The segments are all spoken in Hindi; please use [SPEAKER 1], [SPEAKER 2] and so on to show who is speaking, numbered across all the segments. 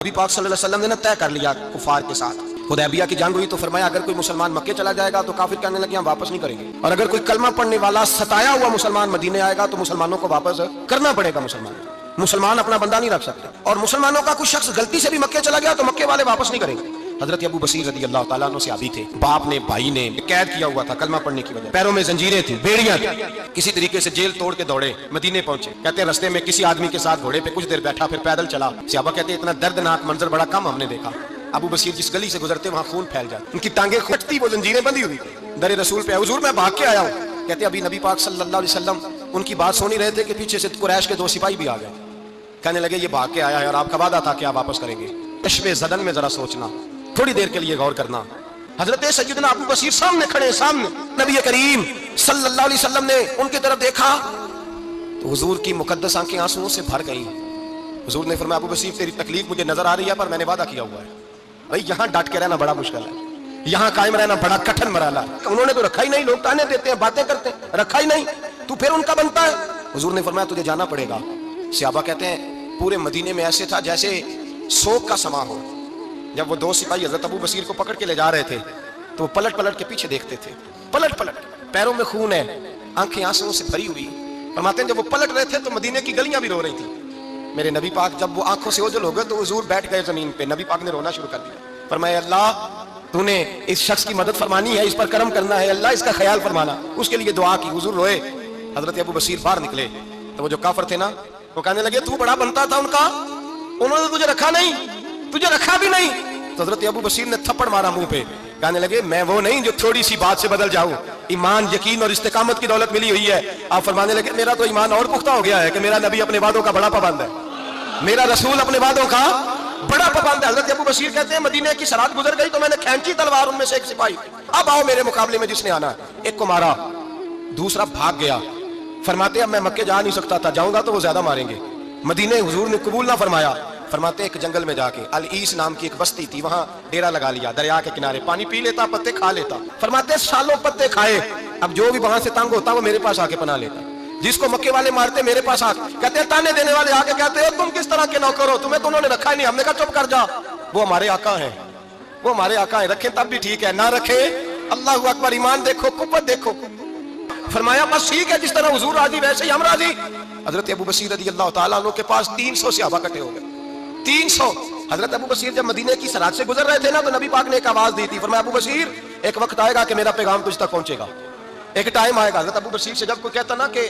[SPEAKER 1] नबी पाक सल्लल्लाहु अलैहि वसल्लम ने तय कर लिया कुफार के साथ। हुदैबिया की जंग हुई तो फरमाया अगर कोई मुसलमान मक्के चला जाएगा तो काफिर कहने लगे हम वापस नहीं करेंगे, और अगर कोई कलमा पढ़ने वाला सताया हुआ मुसलमान मदीने आएगा तो मुसलमानों को वापस करना पड़ेगा। मुसलमान अपना बंदा नहीं रख सकते, और मुसलमानों का कुछ शख्स गलती से भी मक्के चला गया तो मक्के वाले वापस नहीं करेंगे। हजरत अबू बसीर रज़ी अल्लाह ताला अन्हु सहाबी थे, बाप ने भाई ने कैद किया हुआ था कलमा पढ़ने की वजह, पैरों में जंजीरें थी, बेड़ियां थी, किसी तरीके से जेल तोड़ के दौड़े मदीने पहुंचे। कहते हैं रास्ते में किसी आदमी के साथ घोड़े पे कुछ देर बैठा फिर पैदल चला। सहाबा कहते हैं इतना दर्दनाक मंजर बड़ा कम हमने देखा। अबू बसीर जिस गली से गुजरते वहां खून फैल जाए, उनकी टांगे खुटती, वो जंजीरें बंधी हुई दर रसूल पे। हुजूर मैं भाग के आया हूँ। कहते अभी नबी पाक सल्लल्लाहु अलैहि वसल्लम उनकी बात सुन ही रहे थे कि पीछे से कुरैश के 2 सिपाही भी आ गए। कहने लगे ये भाग के आया है और आपका वादा था कि आप वापस करेंगे। कश्फे ज़दन में जरा सोचना, थोड़ी देर के लिए गौर करना। हजरत सैयदना अबू बसीर सामने खड़े, सामने नबी करीम सल्लल्लाहु अलैहि वसल्लम ने उनकी तरफ देखा तो हुजूर की मुकद्दस आंखें आंसुओं से भर गई। हुजूर ने फरमाया अबू बसीर तेरी तकलीफ मुझे नजर आ रही है, पर मैंने वादा किया हुआ है। भाई यहाँ डट के रहना बड़ा मुश्किल है, यहाँ कायम रहना बड़ा कठिन मराला। उन्होंने तो रखा ही नहीं, लोग ताने देते हैं, बातें करते हैं, रखा ही नहीं, तू फिर उनका बनता है। हुजूर ने फरमाया तुझे जाना पड़ेगा। सहाबा कहते हैं पूरे मदीने में ऐसे था जैसे शोक का समा हो। जब वो 2 सिपाही हजरत अबू बसीर को पकड़ के ले जा रहे थे तो पलट पलट के पीछे देखते थे, पलट पलट, पैरों में खून है, आंखें आंसुओं से भरी हुई। फरमाते हैं जब वो पलट रहे थे तो मदीने की गलियां भी रो रही थी। मेरे नबी पाक जब वो आंखों से ओझल हो गए तो हुजूर बैठ गए जमीन पे। नबी पाक ने रोना शुरू कर दिया। फरमाया अल्लाह तूने इस शख्स की मदद फरमानी है, इस पर करम करना है, अल्लाह इसका ख्याल फरमाना। उसके लिए दुआ की। हुजूर रोए। हजरत अबू बसीर बाहर निकले तो वो जो काफिर थे ना वो कहने लगे तू बड़ा बनता था उनका, उन्होंने तुझे रखा नहीं, तुझे रखा भी नहीं। तो हजरत अबू बसीर ने थप्पड़ मारा मुंह पे। कहने लगे मैं वो नहीं जो थोड़ी सी बात से बदल जाऊं, ईमान यकीन और इस्तिकामत की दौलत मिली हुई है। आप फरमाने लगे मेरा तो ईमान और पुख्ता हो गया है कि मेरा नबी अपने वादों का बड़ा पाबंद है, मेरा रसूल अपने वादों का बड़ा पाबंद है। हजरत अबू बसीर कहते हैं मदीने की सराहत गुजर गई तो मैंने खींची तलवार, उनमें से एक सिपाही अब आओ मेरे मुकाबले में जिसने आना। एक को मारा, दूसरा भाग गया। फरमाते अब मैं मक्के जा नहीं सकता था, जाऊंगा तो वो ज्यादा मारेंगे। मदीने हुजूर ने कबूल ना फरमाया। फरमाते एक जंगल में जाके अल ईस नाम की एक बस्ती थी, वहां डेरा लगा लिया, दरिया के किनारे, पानी पी लेता, पत्ते खा लेता। फरमाते सालों पत्ते खाए, अब जो भी वहां से तंग होता वो मेरे पास आके पना लेता, जिसको मक्के वाले मारते मेरे पास आके। कहते ताने देने वाले आके कहते हो तुम किस तरह के नौकर हो, तुम्हें तो उन्होंने रखा ही नहीं। हमने कहा चुप कर जा, वो हमारे आका है, वो हमारे आका है, रखे तब भी ठीक है, ना रखे अल्लाहू अकबर, ईमान देखो, कुव्वत देखो। फरमाया बस ठीक है, जिस तरह हुजूर राजी वैसे ही हम राजी। हजरत अबू बसीर रज़ी अल्लाह ताला अन्हु के पास 300 सहाबा इकट्ठे हो गए, 300। हजरत अबू बसीर जब मदीने की सरहद से गुजर रहे थे ना तो नबी पाक ने एक आवाज दी थी। फरमाया अबू बसीर एक वक्त आएगा कि मेरा पैगाम तुझ तक पहुंचेगा, एक टाइम आएगा। हजरत अबू बसीर से जब कोई कहता ना कि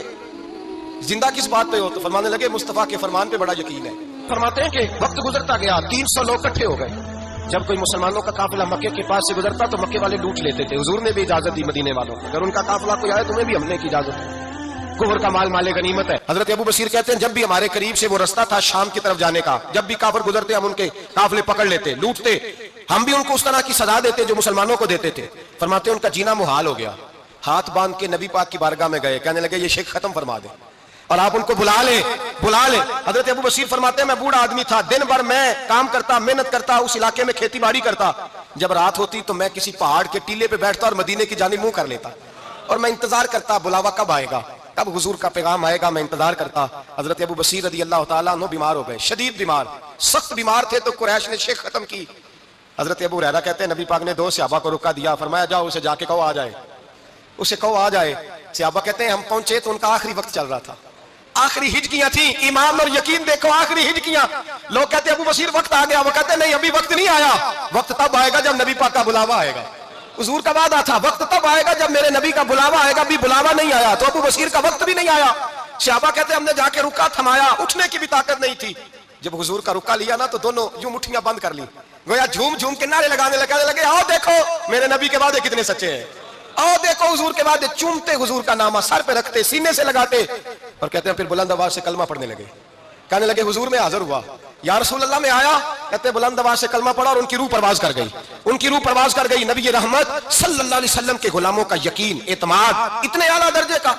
[SPEAKER 1] जिंदा किस बात पे हो तो फरमाने लगे मुस्तफा के फरमान पे बड़ा यकीन है। फरमाते हैं कि वक्त गुजरता गया, 300 लोग इकट्ठे हो गए। जब कोई मुसलमानों का काफिला मक्के के पास से गुजरता तो मक्के वाले लूट लेते थे। हुजूर ने भी इजाजत दी मदीने वालों को, अगर उनका काफिला कोई आए तुम्हें भी हमले की इजाजत है, कुफर का माल माले गनीमत है। हजरत अबू बसीर कहते हैं जब भी हमारे करीब से वो रास्ता था शाम की तरफ जाने का, जब भी काफिर गुजरते हम उनके काफिले पकड़ लेते, लूटते, हम भी उनको उस तरह की सजा देते जो मुसलमानों को देते थे। फरमाते उनका जीना मुहाल हो गया। हाथ बांध के नबी पाक की बारगाह में गए, कहने लगे ये शेख खत्म फरमा दे और आप उनको बुला ले, बुला ले। हजरत अबू बसीर फरमाते हैं मैं बूढ़ा आदमी था, दिन भर मैं काम करता, मेहनत करता, उस इलाके में खेती बाड़ी करता। जब रात होती तो मैं किसी पहाड़ के टीले पे बैठता और मदीने की जानिब मुंह कर लेता और मैं इंतजार करता बुलावा कब आएगा, कब हुजूर का पैगाम आएगा, मैं इंतजार करता। हजरत अबू बसीर रज़ी अल्लाह ताला अन्हु बीमार हो गए, शदीद बीमार, सख्त बीमार थे तो कुरैश ने शेख खत्म की। हजरत अबू हुरैरा कहते हैं नबी पाक ने 2 सहाबा को रुका दिया, फरमाया जाओ उसे जाके कहो आ जाए, उसे कहो आ जाए। सहाबा कहते हैं हम पहुंचे तो उनका आखिरी वक्त चल रहा था, आखिरी हिजकियां थी। ईमान और यकीन देखो, आखिरी हिजकियां। लोग कहते अबू बसीर वक्त आ गया, वो कहते नहीं अभी वक्त नहीं आया, वक्त तब आएगा जब नबी पाक का बुलावा आएगा। हुजूर का वादा था वक्त तब आएगा जब मेरे नबी का बुलावा आएगा, अभी बुलावा नहीं आया तो अबू बसीर का वक्त भी नहीं आया। सहाबा कहते हमने जाके रुका, थमाया, उठने की भी ताकत नहीं थी। जब हुजूर का रुका लिया ना तो दोनों यूं मुट्ठियां बंद कर ली, गोया झूम झूम के नारे लगाने लगे आओ देखो मेरे नबी के वादे कितने सच्चे हैं, आओ देखो हुजूर के वादे। चूमते हुजूर का नामा, सर पे रखते, सीने से लगाते और कहते हैं फिर बुलंद आवाज से कलमा पढ़ने लगे। कहने लगे हुजूर में हाजिर हुआ, या रसूल अल्लाह में आया। कहते बुलंद आवाज से कलमा पढ़ा और उनकी रूह परवाज कर गई, उनकी रूह परवाज कर गई। नबी रहमत सल्लल्लाहु अलैहि वसल्लम के गुलामों का यकीन, एतमाद इतने आला दर्जे का